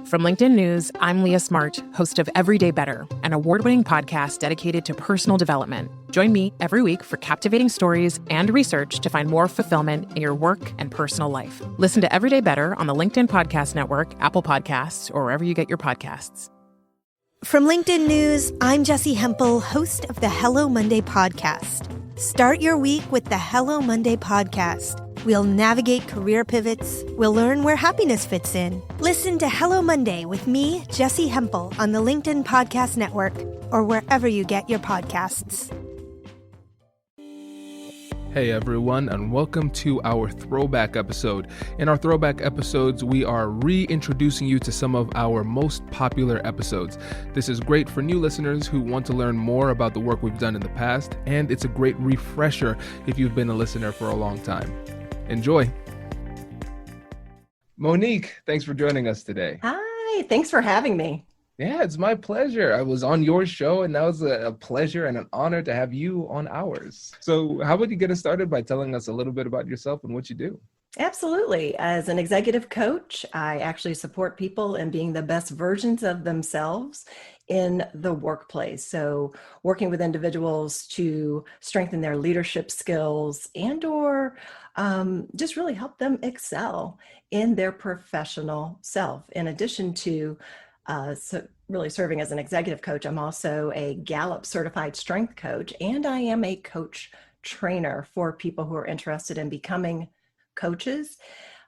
From LinkedIn News, I'm Leah Smart, host of Everyday Better, an award-winning podcast dedicated to personal development. Join me every week for captivating stories and research to find more fulfillment in your work and personal life. Listen to Everyday Better on the LinkedIn Podcast Network, Apple Podcasts, or wherever you get your podcasts. From LinkedIn News, I'm Jessie Hempel, host of the Hello Monday podcast. Start your week with the Hello Monday podcast. We'll navigate career pivots. We'll learn where happiness fits in. Listen to Hello Monday with me, Jessie Hempel, on the LinkedIn Podcast Network or wherever you get your podcasts. Hey everyone, and welcome to our Throwback episode. In our Throwback episodes, we are reintroducing you to some of our most popular episodes. This is great for new listeners who want to learn more about the work we've done in the past, and it's a great refresher if you've been a listener for a long time. Enjoy. Monique, thanks for joining us today. Hi, thanks for having me. Yeah, it's my pleasure. I was on your show, and now it's a pleasure and an honor to have you on ours. So how would you get us started by telling us a little bit about yourself and what you do? Absolutely. As an executive coach, I actually support people in being the best versions of themselves in the workplace. So working with individuals to strengthen their leadership skills and or just really help them excel in their professional self. In addition to really serving as an executive coach, I'm also a Gallup certified strength coach, and I am a coach trainer for people who are interested in becoming coaches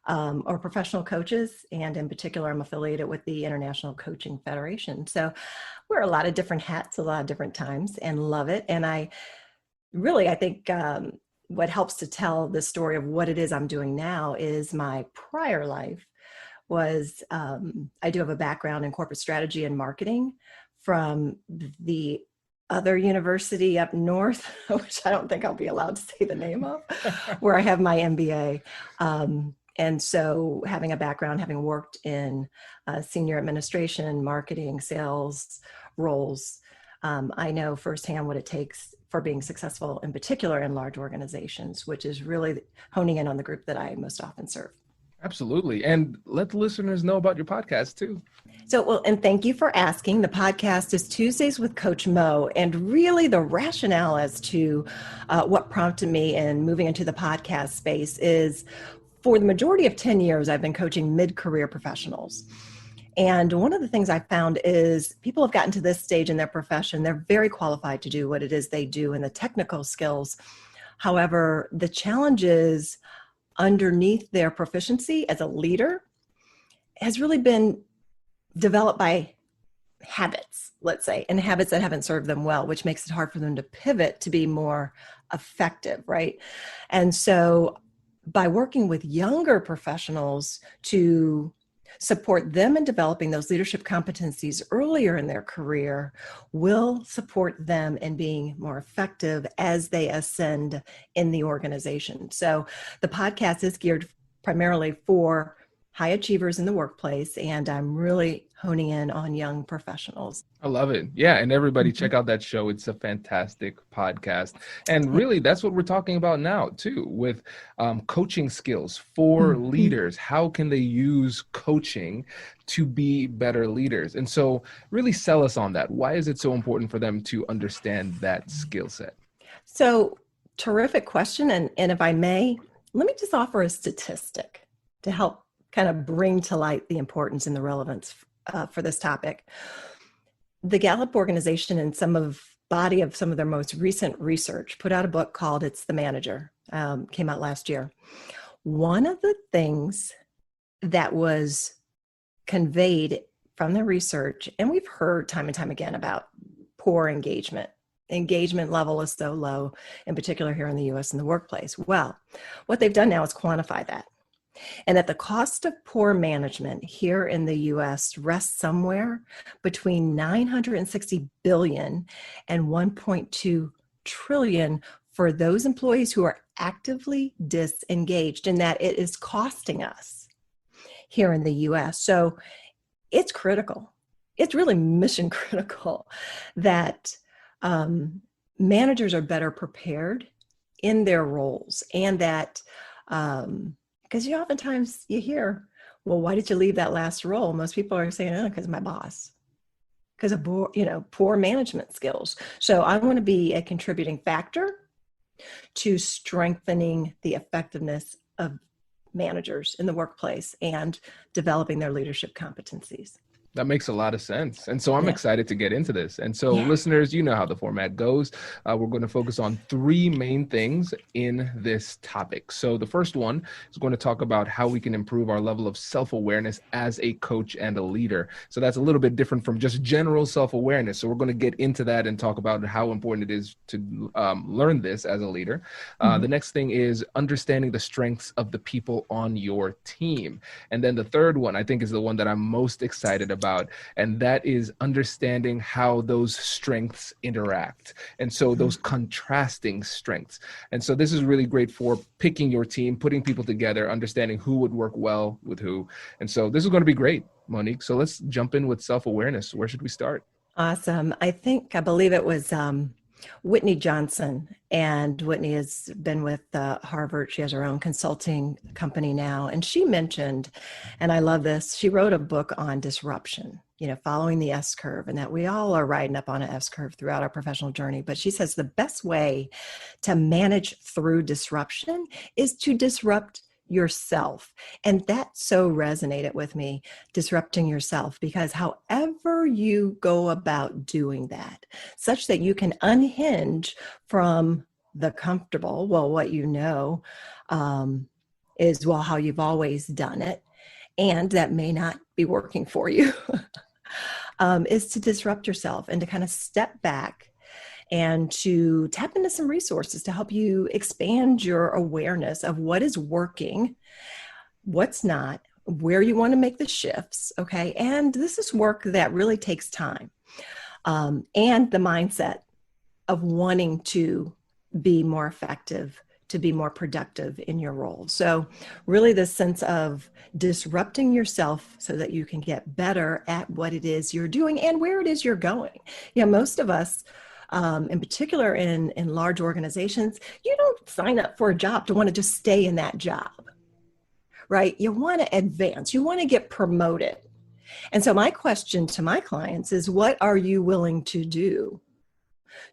or professional coaches. And in particular, I'm affiliated with the International Coaching Federation. So wear a lot of different hats, a lot of different times, and love it. And I think what helps to tell the story of what it is I'm doing now is my prior life was, I do have a background in corporate strategy and marketing from the other university up north, which I don't think I'll be allowed to say the name of, where I have my MBA. And so having a background, having worked in senior administration, marketing, sales roles, I know firsthand what it takes for being successful, in particular in large organizations, which is really honing in on the group that I most often serve. Absolutely. And let the listeners know about your podcast too. And thank you for asking. The podcast is Tuesdays with Coach Mo. And really the rationale as to what prompted me in moving into the podcast space is for the majority of 10 years, I've been coaching mid-career professionals. And one of the things I found is people have gotten to this stage in their profession. They're very qualified to do what it is they do and the technical skills. However, the challenges underneath their proficiency as a leader has really been developed by habits, let's say, and habits that haven't served them well, which makes it hard for them to pivot to be more effective, right? And so by working with younger professionals to support them in developing those leadership competencies earlier in their career will support them in being more effective as they ascend in the organization. So the podcast is geared primarily for high achievers in the workplace, and I'm really honing in on young professionals. I love it. Yeah. And everybody check out that show. It's a fantastic podcast. And really, that's what we're talking about now too, with coaching skills for leaders. How can they use coaching to be better leaders? And so really sell us on that. Why is it so important for them to understand that skill set? So terrific question. And if I may, let me just offer a statistic to help kind of bring to light the importance and the relevance for this topic. The Gallup organization and some of their most recent research put out a book called It's the Manager, came out last year. One of the things that was conveyed from the research, and we've heard time and time again about poor engagement. Engagement level is so low, in particular here in the US in the workplace. Well, what they've done now is quantify that. And that the cost of poor management here in the US rests somewhere between 960 billion and 1.2 trillion for those employees who are actively disengaged, and that it is costing us here in the US. So it's critical. It's really mission critical that managers are better prepared in their roles, and that because oftentimes you hear, Well, why did you leave that last role? Most people are saying, oh, because of my boss, because of poor management skills. So I want to be a contributing factor to strengthening the effectiveness of managers in the workplace and developing their leadership competencies. That makes a lot of sense. And so I'm excited to get into this. And so listeners, you know how the format goes. We're going to focus on three main things in this topic. So the first one is going to talk about how we can improve our level of self-awareness as a coach and a leader. So that's a little bit different from just general self-awareness. So we're going to get into that and talk about how important it is to learn this as a leader. The next thing is understanding the strengths of the people on your team. And then the third one, I think, is the one that I'm most excited about. And that is understanding how those strengths interact. And so those contrasting strengths. And so this is really great for picking your team, putting people together, understanding who would work well with who. And so this is going to be great, Monique. So let's jump in with self-awareness. Where should we start? Awesome. I believe it was Whitney Johnson, and Whitney has been with Harvard. She has her own consulting company now. And she mentioned, and I love this, she wrote a book on disruption, following the S curve, and that we all are riding up on an S curve throughout our professional journey. But she says the best way to manage through disruption is to disrupt yourself. And that so resonated with me, disrupting yourself, because however you go about doing that, such that you can unhinge from the comfortable, what is, how you've always done it, and that may not be working for you, is to disrupt yourself and to kind of step back and to tap into some resources to help you expand your awareness of what is working, what's not, where you want to make the shifts, okay? And this is work that really takes time, and the mindset of wanting to be more effective, to be more productive in your role. So really this sense of disrupting yourself so that you can get better at what it is you're doing and where it is you're going. Most of us, in particular in large organizations, you don't sign up for a job to want to just stay in that job, right? You want to advance, you want to get promoted. And so my question to my clients is, what are you willing to do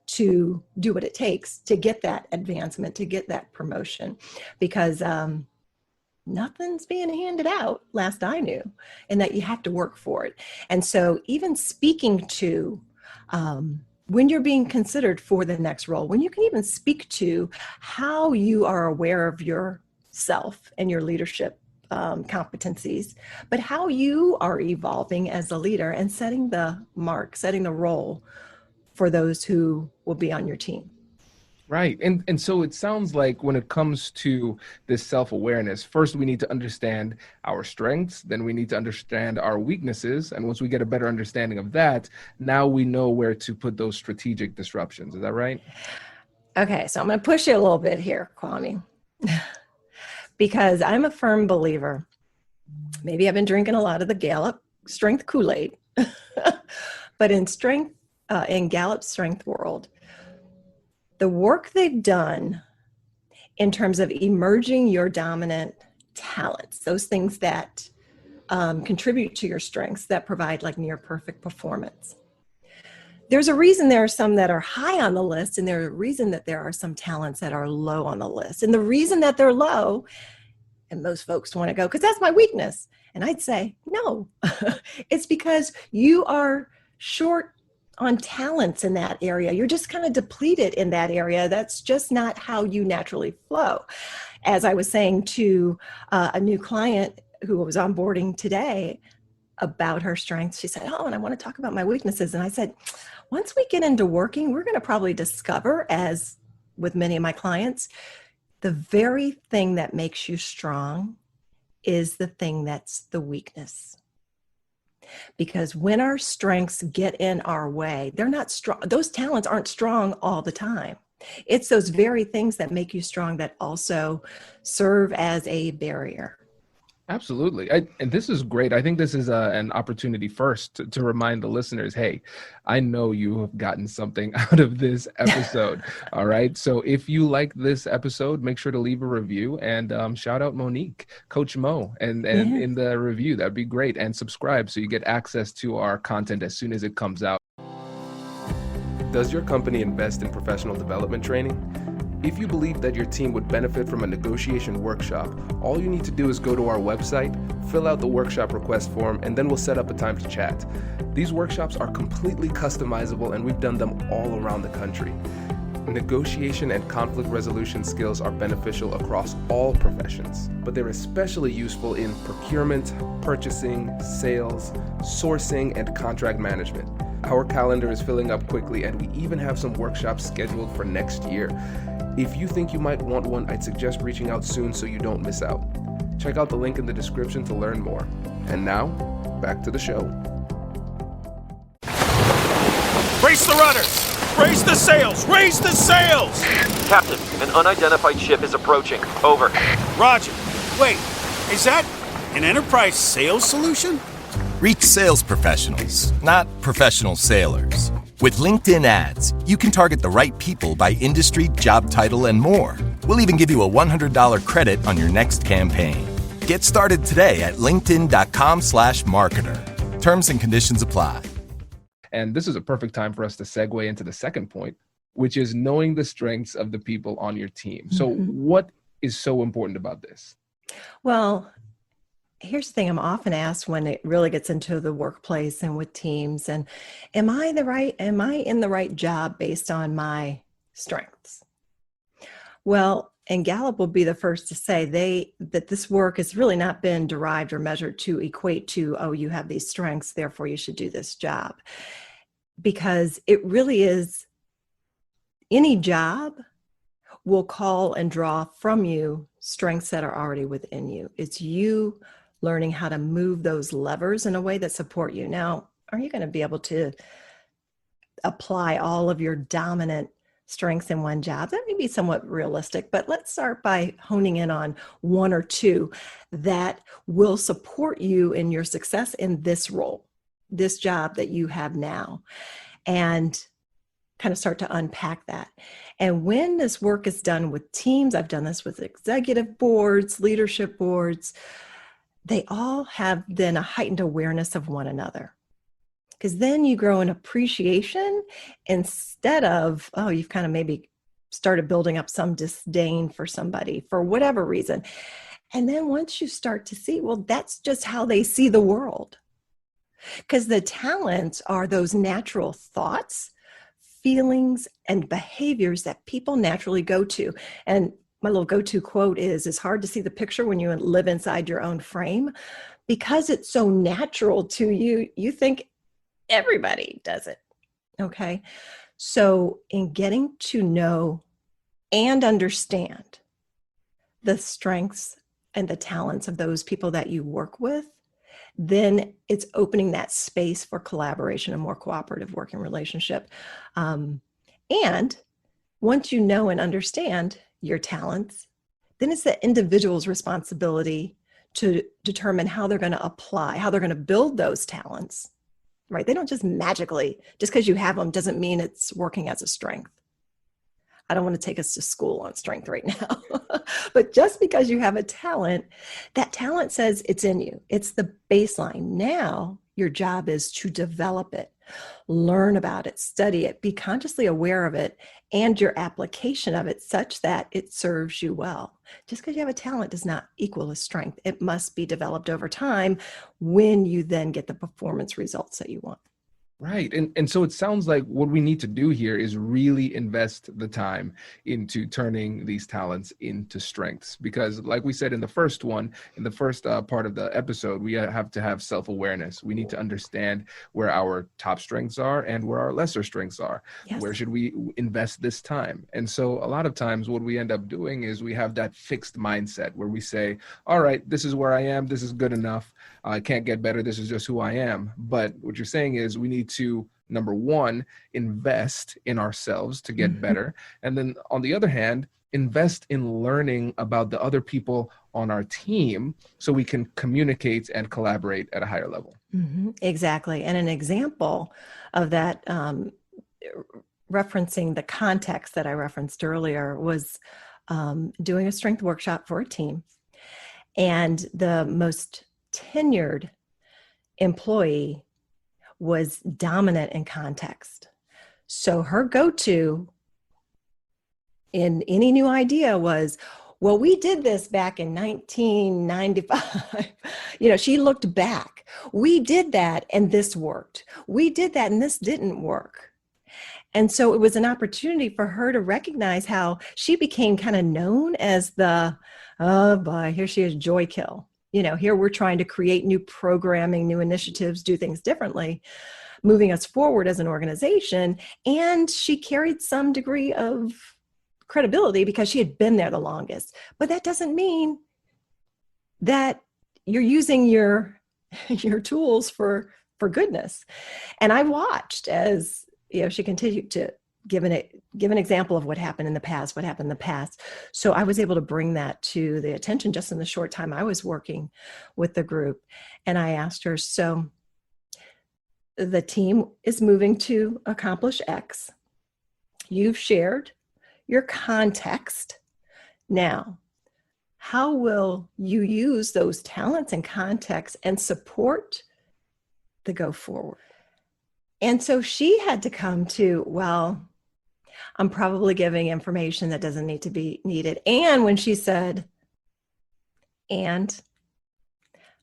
what it takes to get that advancement, to get that promotion? Because nothing's being handed out, last I knew, and that you have to work for it. And so even speaking to when you're being considered for the next role, when you can even speak to how you are aware of yourself and your leadership competencies, but how you are evolving as a leader and setting the mark, setting the role for those who will be on your team. Right. And so it sounds like when it comes to this self-awareness, first we need to understand our strengths, then we need to understand our weaknesses. And once we get a better understanding of that, now we know where to put those strategic disruptions. Is that right? Okay, so I'm going to push you a little bit here, Kwame, because I'm a firm believer. Maybe I've been drinking a lot of the Gallup strength Kool-Aid, but in Gallup's strength world, the work they've done in terms of emerging your dominant talents, those things that contribute to your strengths, that provide like near perfect performance. There's a reason there are some that are high on the list, and there's a reason that there are some talents that are low on the list. And the reason that they're low, and most folks want to go, because that's my weakness. And I'd say, no, it's because you are short on talents in that area. You're just kind of depleted in that area. That's just not how you naturally flow. As I was saying to a new client who was onboarding today about her strengths, she said, and I want to talk about my weaknesses. And I said, once we get into working, we're going to probably discover, as with many of my clients, the very thing that makes you strong is the thing that's the weakness. Because when our strengths get in our way, they're not strong. Those talents aren't strong all the time. It's those very things that make you strong that also serve as a barrier. Absolutely. And this is great. I think this is an opportunity first to remind the listeners, hey, I know you have gotten something out of this episode. All right. So if you like this episode, make sure to leave a review and shout out Monique, Coach Mo, and Yeah. in the review. That'd be great. And subscribe so you get access to our content as soon as it comes out. Does your company invest in professional development training? If you believe that your team would benefit from a negotiation workshop, all you need to do is go to our website, fill out the workshop request form, and then we'll set up a time to chat. These workshops are completely customizable, and we've done them all around the country. Negotiation and conflict resolution skills are beneficial across all professions, but they're especially useful in procurement, purchasing, sales, sourcing, and contract management. Our calendar is filling up quickly, and we even have some workshops scheduled for next year. If you think you might want one, I'd suggest reaching out soon so you don't miss out. Check out the link in the description to learn more. And now, back to the show. Brace the rudders! Raise the sails! Raise the sails! Captain, an unidentified ship is approaching. Over. Roger. Wait, is that an enterprise sales solution? Reach sales professionals, not professional sailors. With LinkedIn ads, you can target the right people by industry, job title, and more. We'll even give you a $100 credit on your next campaign. Get started today at linkedin.com/marketer. Terms and conditions apply. And this is a perfect time for us to segue into the second point, which is knowing the strengths of the people on your team. So what is so important about this? Well, here's the thing I'm often asked when it really gets into the workplace and with teams, and am I in the right job based on my strengths? Well, and Gallup will be the first to say that this work has really not been derived or measured to equate to, oh, you have these strengths, therefore you should do this job. Because it really is, any job will call and draw from you strengths that are already within you. It's you learning how to move those levers in a way that support you. Now, are you going to be able to apply all of your dominant strengths in one job? That may be somewhat realistic, but let's start by honing in on one or two that will support you in your success in this role, this job that you have now, and kind of start to unpack that. And when this work is done with teams, I've done this with executive boards, leadership boards, they all have then a heightened awareness of one another. Because then you grow an appreciation instead of, oh, you've kind of maybe started building up some disdain for somebody for whatever reason. And then once you start to see, well, that's just how they see the world. Because the talents are those natural thoughts, feelings, and behaviors that people naturally go to. And my little go-to quote is, it's hard to see the picture when you live inside your own frame. Because it's so natural to you, you think everybody does it. Okay. So in getting to know and understand the strengths and the talents of those people that you work with, then it's opening that space for collaboration and more cooperative working relationship. And once you know and understand your talents, then it's the individual's responsibility to determine how they're going to apply, how they're going to build those talents, right? They don't just magically, just because you have them doesn't mean it's working as a strength. I don't want to take us to school on strength right now, but just because you have a talent, that talent says it's in you. It's the baseline. Now your job is to develop it, learn about it, study it, be consciously aware of it, and your application of it such that it serves you well. Just because you have a talent does not equal a strength. It must be developed over time when you then get the performance results that you want. Right. And so it sounds like what we need to do here is really invest the time into turning these talents into strengths. Because like we said in the first part of the episode, we have to have self-awareness. We need to understand where our top strengths are and where our lesser strengths are. Yes. Where should we invest this time? And so a lot of times what we end up doing is we have that fixed mindset where we say, all right, this is where I am. This is good enough. I can't get better. This is just who I am. But what you're saying is we need to number one, invest in ourselves to get better. And then on the other hand, invest in learning about the other people on our team so we can communicate and collaborate at a higher level. Exactly. And an example of that, referencing the context that I referenced earlier, was doing a strength workshop for a team. And the most tenured employee was dominant in context. So her go-to in any new idea was, well, we did this back in 1995. She looked back. We did that and this worked. We did that and this didn't work. And so it was an opportunity for her to recognize how she became kind of known as the, oh boy, here she is, joy kill. Here we're trying to create new programming, new initiatives, do things differently, moving us forward as an organization. And she carried some degree of credibility because she had been there the longest. But that doesn't mean that you're using your tools for goodness. And I watched as she continued to give an example of what happened in the past. So I was able to bring that to the attention just in the short time I was working with the group. And I asked her, so the team is moving to accomplish X. You've shared your context. Now, how will you use those talents and context and support the go forward? And so she had to come to, well, I'm probably giving information that doesn't need to be needed. And when she said, and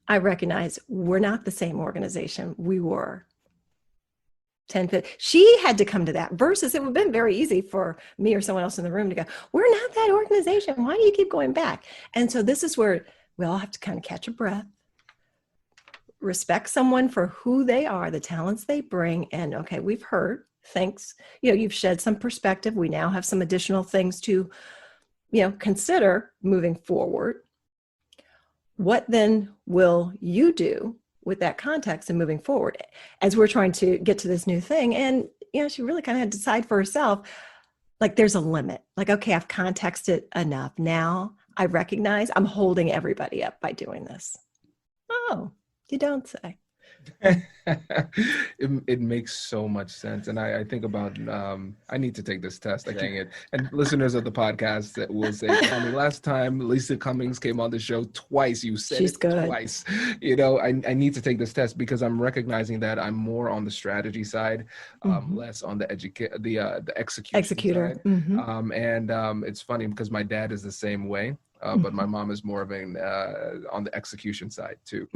I recognize we're not the same organization we were 10, 15. She had to come to that, versus it would have been very easy for me or someone else in the room to go, we're not that organization. Why do you keep going back? And so this is where we all have to kind of catch a breath, respect someone for who they are, the talents they bring. And okay, we've heard, thanks. You've shed some perspective. We now have some additional things to, consider moving forward. What then will you do with that context and moving forward as we're trying to get to this new thing? And, she really kind of had to decide for herself, like there's a limit. Like, okay, I've contexted enough. Now I recognize I'm holding everybody up by doing this. Oh, you don't say. It makes so much sense. And I think about, I need to take this test. Dang it. And listeners of the podcast that will say, last time Lisa Cummings came on the show twice, you said she's it good. Twice. I need to take this test because I'm recognizing that I'm more on the strategy side, less on the executor side. And it's funny because my dad is the same way. But my mom is more of on the execution side too.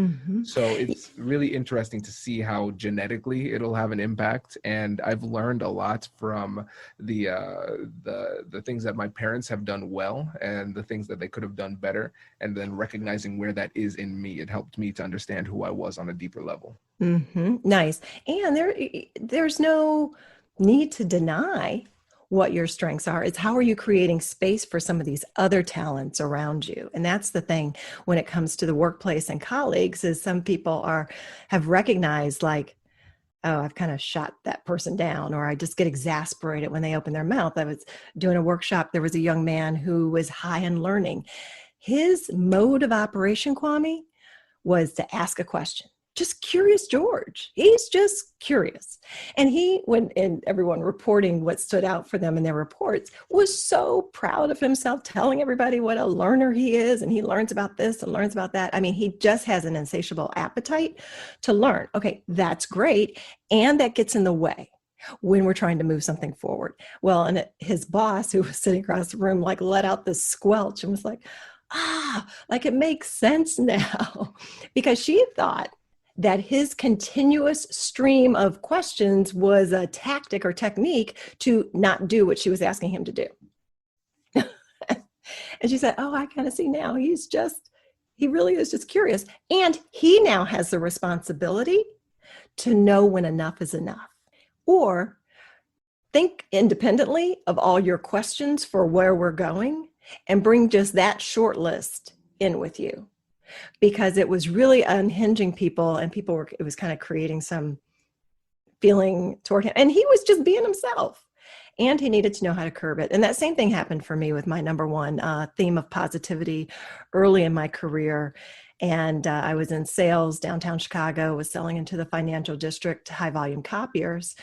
So it's really interesting to see how genetically it'll have an impact. And I've learned a lot from the things that my parents have done well and the things that they could have done better. And then recognizing where that is in me, it helped me to understand who I was on a deeper level. Nice. And there's no need to deny what your strengths are. It's how are you creating space for some of these other talents around you? And that's the thing when it comes to the workplace and colleagues, is some people have recognized like, oh, I've kind of shot that person down, or I just get exasperated when they open their mouth. I was doing a workshop. There was a young man who was high in learning. His mode of operation, Kwame, was to ask a question. Just curious George. He's just curious. And and everyone reporting what stood out for them in their reports, was so proud of himself, telling everybody what a learner he is. And he learns about this and learns about that. I mean, he just has an insatiable appetite to learn. Okay, that's great. And that gets in the way when we're trying to move something forward. Well, and his boss, who was sitting across the room, like let out this squelch and was like, like it makes sense now. Because she thought that his continuous stream of questions was a tactic or technique to not do what she was asking him to do. And she said, oh, I kind of see now. He really is just curious. And he now has the responsibility to know when enough is enough. Or think independently of all your questions for where we're going and bring just that short list in with you. Because it was really unhinging people, and it was kind of creating some feeling toward him. And he was just being himself. And he needed to know how to curb it. And that same thing happened for me with my number one theme of positivity early in my career. And I was in sales downtown Chicago, was selling into the financial district, high volume copiers.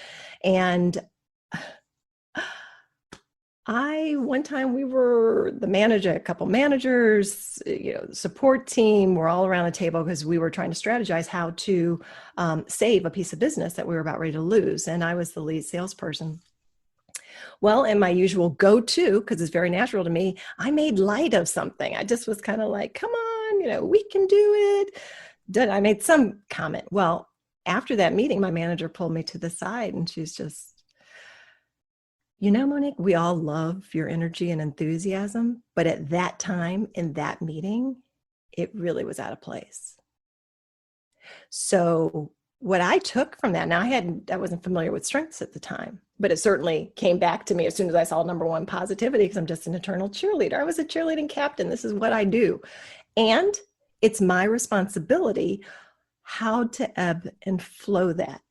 And one time we were the manager, a couple managers, support team, we're all around the table because we were trying to strategize how to save a piece of business that we were about ready to lose. And I was the lead salesperson. Well, in my usual go-to, because it's very natural to me, I made light of something. I just was kind of like, come on, we can do it. I made some comment. Well, after that meeting, my manager pulled me to the side and she's just, Monique, we all love your energy and enthusiasm, but at that time in that meeting, it really was out of place. So what I took from that, now I wasn't familiar with strengths at the time, but it certainly came back to me as soon as I saw number one, positivity, because I'm just an eternal cheerleader. I was a cheerleading captain. This is what I do. And it's my responsibility how to ebb and flow that.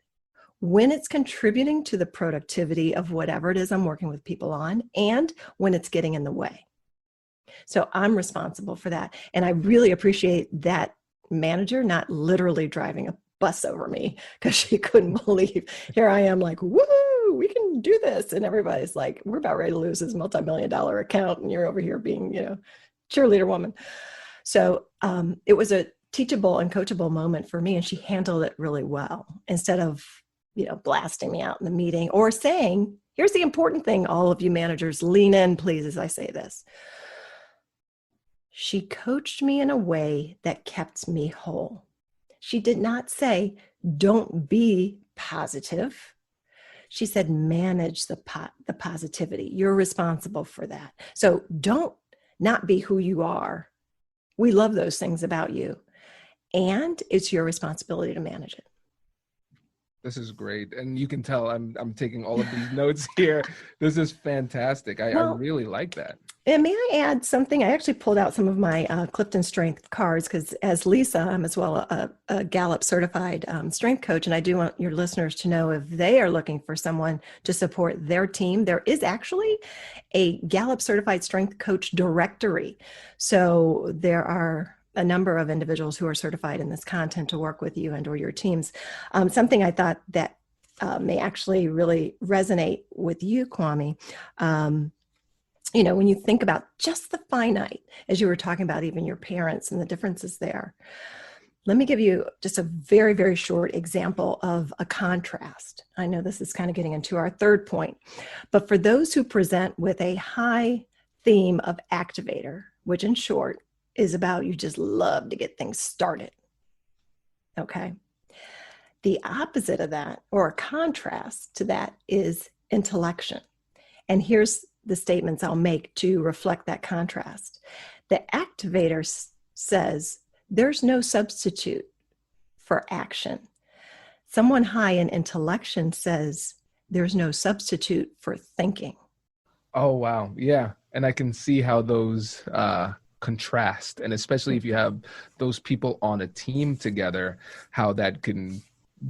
When it's contributing to the productivity of whatever it is I'm working with people on, and when it's getting in the way. So I'm responsible for that. And I really appreciate that manager not literally driving a bus over me because she couldn't believe here I am like, woo, we can do this. And everybody's like, we're about ready to lose this multi-million-dollar account. And you're over here being, cheerleader woman. So it was a teachable and coachable moment for me. And she handled it really well instead of, blasting me out in the meeting or saying, here's the important thing. All of you managers, lean in, please, as I say this. She coached me in a way that kept me whole. She did not say, don't be positive. She said, manage the positivity. You're responsible for that. So don't not be who you are. We love those things about you. And it's your responsibility to manage it. This is great. And you can tell I'm taking all of these notes here. This is fantastic. I really like that. And may I add something? I actually pulled out some of my Clifton Strength cards because as Lisa, I'm as well a Gallup certified strength coach. And I do want your listeners to know if they are looking for someone to support their team, there is actually a Gallup certified strength coach directory. So there are a number of individuals who are certified in this content to work with you and or your teams. Something I thought that may actually really resonate with you, Kwame. When you think about just the finite, as you were talking about even your parents and the differences there, let me give you just a very, very short example of a contrast. I know this is kind of getting into our third point, but for those who present with a high theme of activator, which in short is about you just love to get things started, okay? The opposite of that, or a contrast to that, is intellection. And here's the statements I'll make to reflect that contrast. The activator says there's no substitute for action. Someone high in intellection says there's no substitute for thinking. Oh, wow. Yeah. And I can see how those contrast, and especially if you have those people on a team together, how that can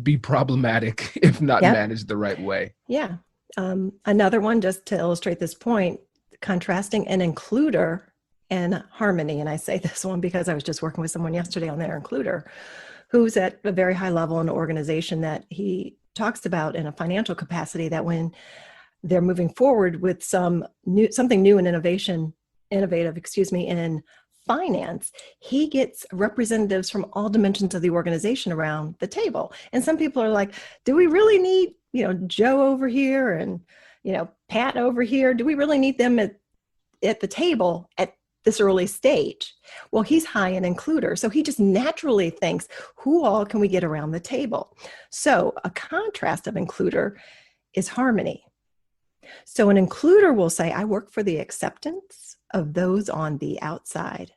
be problematic if not managed the right way. Yeah. Another one, just to illustrate this point, contrasting an includer and harmony. And I say this one because I was just working with someone yesterday on their includer who's at a very high level in an organization that he talks about in a financial capacity, that when they're moving forward with something new and innovative, in finance, he gets representatives from all dimensions of the organization around the table. And some people are like, do we really need, Joe over here and, Pat over here? Do we really need them at the table at this early stage? Well, he's high in includer. So he just naturally thinks, who all can we get around the table? So a contrast of includer is harmony. So an includer will say, I work for the acceptance of those on the outside.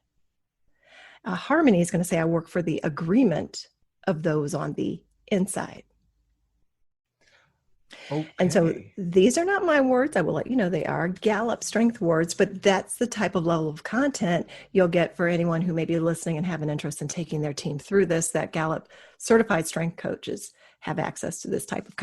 Harmony is going to say, I work for the agreement of those on the inside. Okay. And so these are not my words. I will let you know they are Gallup strength words, but that's the type of level of content you'll get for anyone who may be listening and have an interest in taking their team through this. That Gallup certified strength coaches have access to this type of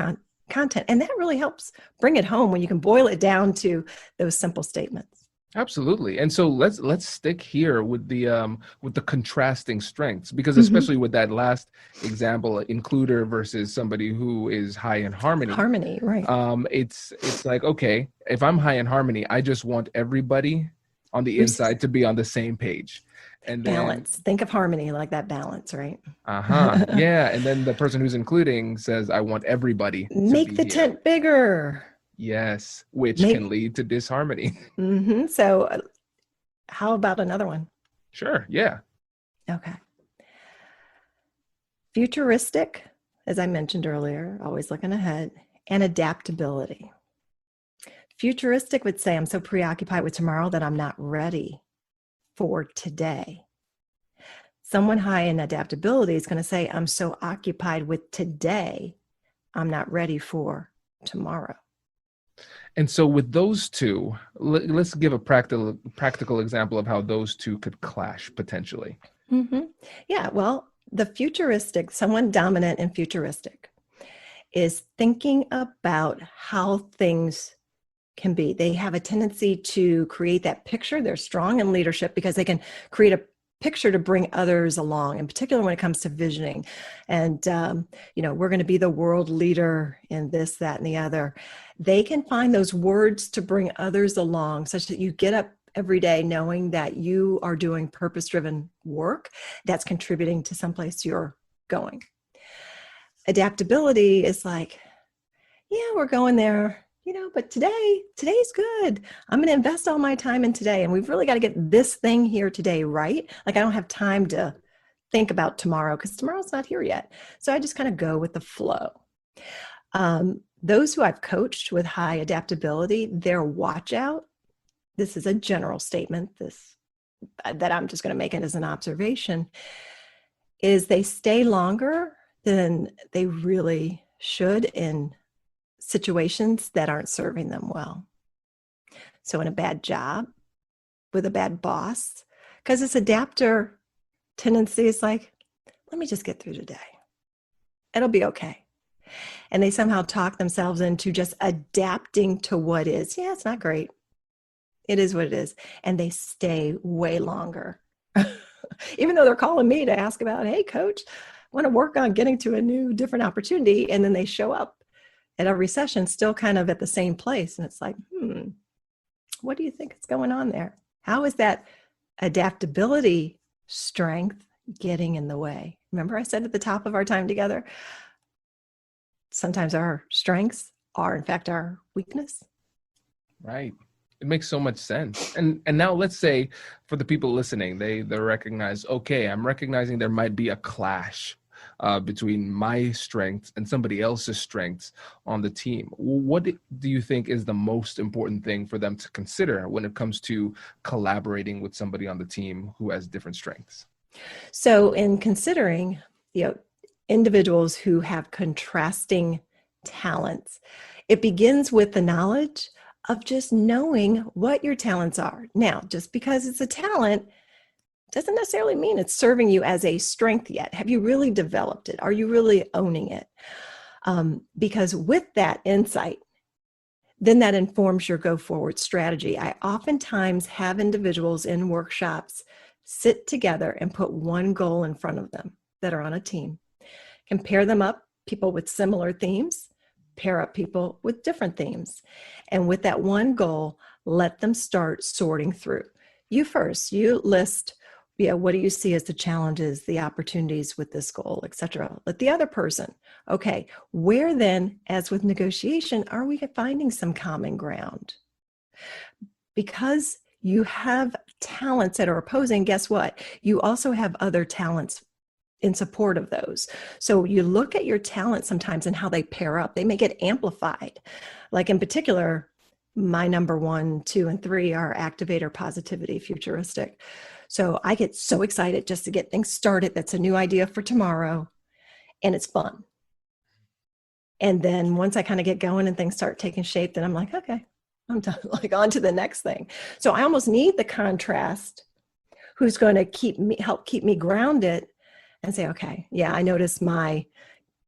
content. And that really helps bring it home when you can boil it down to those simple statements. Absolutely. And so let's stick here with the contrasting strengths, because especially with that last example, includer versus somebody who is high in harmony. Harmony, right. It's like, okay, if I'm high in harmony, I just want everybody on the inside to be on the same page. And then, balance. Think of harmony like that balance, right? Yeah. And then the person who's including says, I want everybody to make be the here. tent bigger. Yes, which can lead to disharmony. So how about another one? Sure, yeah. Okay. Futuristic, as I mentioned earlier, always looking ahead, and adaptability. Futuristic would say, I'm so preoccupied with tomorrow that I'm not ready for today. Someone high in adaptability is going to say, I'm so occupied with today, I'm not ready for tomorrow. And so with those two, let's give a practical example of how those two could clash potentially. Yeah, well, the futuristic, someone dominant and futuristic, is thinking about how things can be. They have a tendency to create that picture. They're strong in leadership because they can create a picture to bring others along, in particular when it comes to visioning. And, we're going to be the world leader in this, that, and the other. They can find those words to bring others along such that you get up every day knowing that you are doing purpose-driven work that's contributing to someplace you're going. Adaptability is like, yeah, we're going there, but today's good. I'm going to invest all my time in today. And we've really got to get this thing here today, right? Like I don't have time to think about tomorrow because tomorrow's not here yet. So I just kind of go with the flow. Those who I've coached with high adaptability, their watch out, this is a general statement, that I'm just going to make it as an observation, is they stay longer than they really should in situations that aren't serving them well. So in a bad job, with a bad boss, because this adapter tendency is like, let me just get through today. It'll be okay. And they somehow talk themselves into just adapting to what is. Yeah, it's not great. It is what it is. And they stay way longer. Even though they're calling me to ask about, hey, coach, I want to work on getting to a new, different opportunity. And then they show up at every session still kind of at the same place. And it's like, what do you think is going on there? How is that adaptability strength getting in the way? Remember I said at the top of our time together, sometimes our strengths are in fact our weakness. Right. It makes so much sense. And now let's say for the people listening, they recognize, okay, I'm recognizing there might be a clash between my strengths and somebody else's strengths on the team. What do you think is the most important thing for them to consider when it comes to collaborating with somebody on the team who has different strengths? So in considering, individuals who have contrasting talents, it begins with the knowledge of just knowing what your talents are. Now, just because it's a talent doesn't necessarily mean it's serving you as a strength yet. Have you really developed it? Are you really owning it? Because with that insight, then that informs your go forward strategy. I oftentimes have individuals in workshops sit together and put one goal in front of them that are on a team. Compare them up, people with similar themes, pair up people with different themes. And with that one goal, let them start sorting through. You first, you list, what do you see as the challenges, the opportunities with this goal, et cetera. Let the other person, okay, where then, as with negotiation, are we finding some common ground? Because you have talents that are opposing, guess what? You also have other talents in support of those. So you look at your talents sometimes and how they pair up. They may get amplified. Like in particular, my number 1, 2, and 3 are activator, positivity, futuristic. So I get so excited just to get things started. That's a new idea for tomorrow. And it's fun. And then once I kind of get going and things start taking shape, then I'm like, okay, I'm done, like on to the next thing. So I almost need the contrast who's going to help keep me grounded and say, okay, yeah, I notice my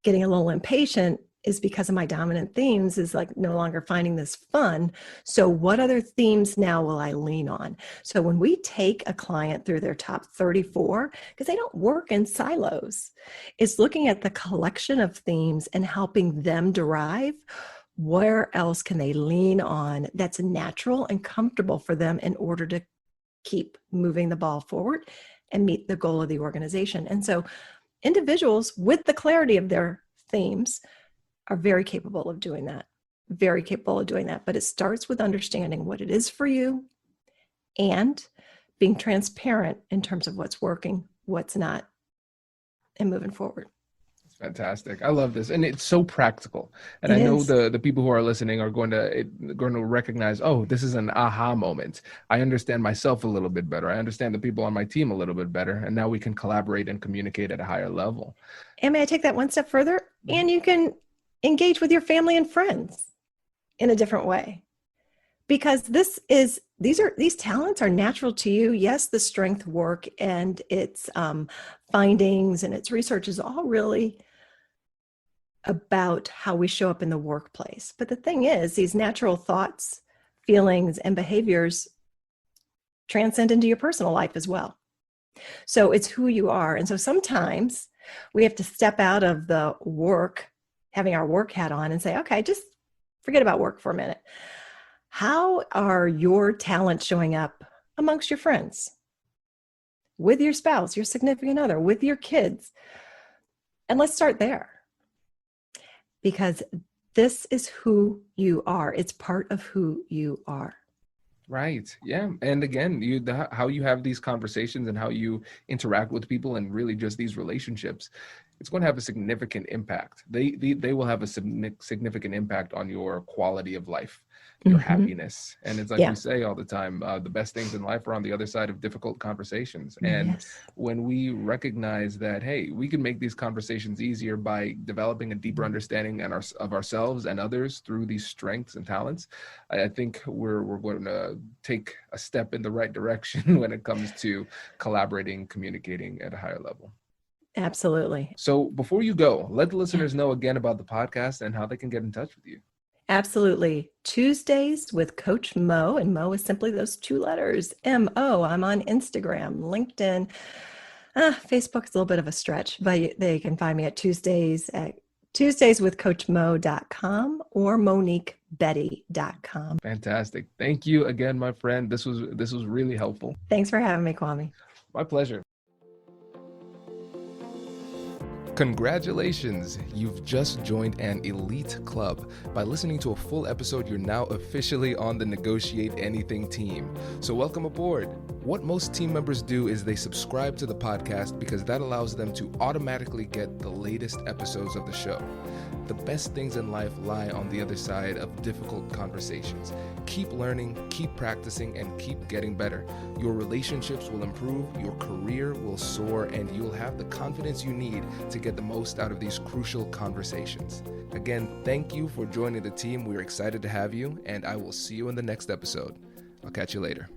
getting a little impatient is because of my dominant themes is like no longer finding this fun. So what other themes now will I lean on? So when we take a client through their top 34, because they don't work in silos, it's looking at the collection of themes and helping them derive where else can they lean on that's natural and comfortable for them in order to keep moving the ball forward and meet the goal of the organization. And so individuals with the clarity of their themes are very capable of doing that, But it starts with understanding what it is for you and being transparent in terms of what's working, what's not, and moving forward. Fantastic. I love this. And it's so practical. And I know the people who are listening are going to recognize, oh, this is an aha moment. I understand myself a little bit better. I understand the people on my team a little bit better. And now we can collaborate and communicate at a higher level. And may I take that one step further? And you can engage with your family and friends in a different way. Because these talents are natural to you. Yes, the strength work and its findings and its research is all really about how we show up in the workplace. But the thing is, these natural thoughts, feelings, and behaviors transcend into your personal life as well. So it's who you are. And so sometimes we have to step out of the work, having our work hat on, and say, okay, just forget about work for a minute. How are your talents showing up amongst your friends, with your spouse, your significant other, with your kids? And let's start there. Because this is who you are. It's part of who you are. Right. Yeah. And again, how you have these conversations and how you interact with people and really just these relationships, it's going to have a significant impact. They will have a significant impact on your quality of life, your happiness. And it's like we say all the time, the best things in life are on the other side of difficult conversations. And when we recognize that, hey, we can make these conversations easier by developing a deeper understanding of ourselves and others through these strengths and talents, I think we're going to take a step in the right direction when it comes to collaborating, communicating at a higher level. Absolutely. So before you go, let the listeners know again about the podcast and how they can get in touch with you. Absolutely. Tuesdays with Coach Mo, and Mo is simply those two letters, M-O. I'm on Instagram, LinkedIn. Facebook's a little bit of a stretch, but they can find me at Tuesdays at tuesdayswithcoachmo.com or moniquebetty.com. Fantastic. Thank you again, my friend. This was really helpful. Thanks for having me, Kwame. My pleasure. Congratulations! You've just joined an elite club. By listening to a full episode, you're now officially on the Negotiate Anything team. So welcome aboard. What most team members do is they subscribe to the podcast because that allows them to automatically get the latest episodes of the show. The best things in life lie on the other side of difficult conversations. Keep learning, keep practicing, and keep getting better. Your relationships will improve, your career will soar, and you'll have the confidence you need to get the most out of these crucial conversations. Again, thank you for joining the team. We're excited to have you, and I will see you in the next episode. I'll catch you later.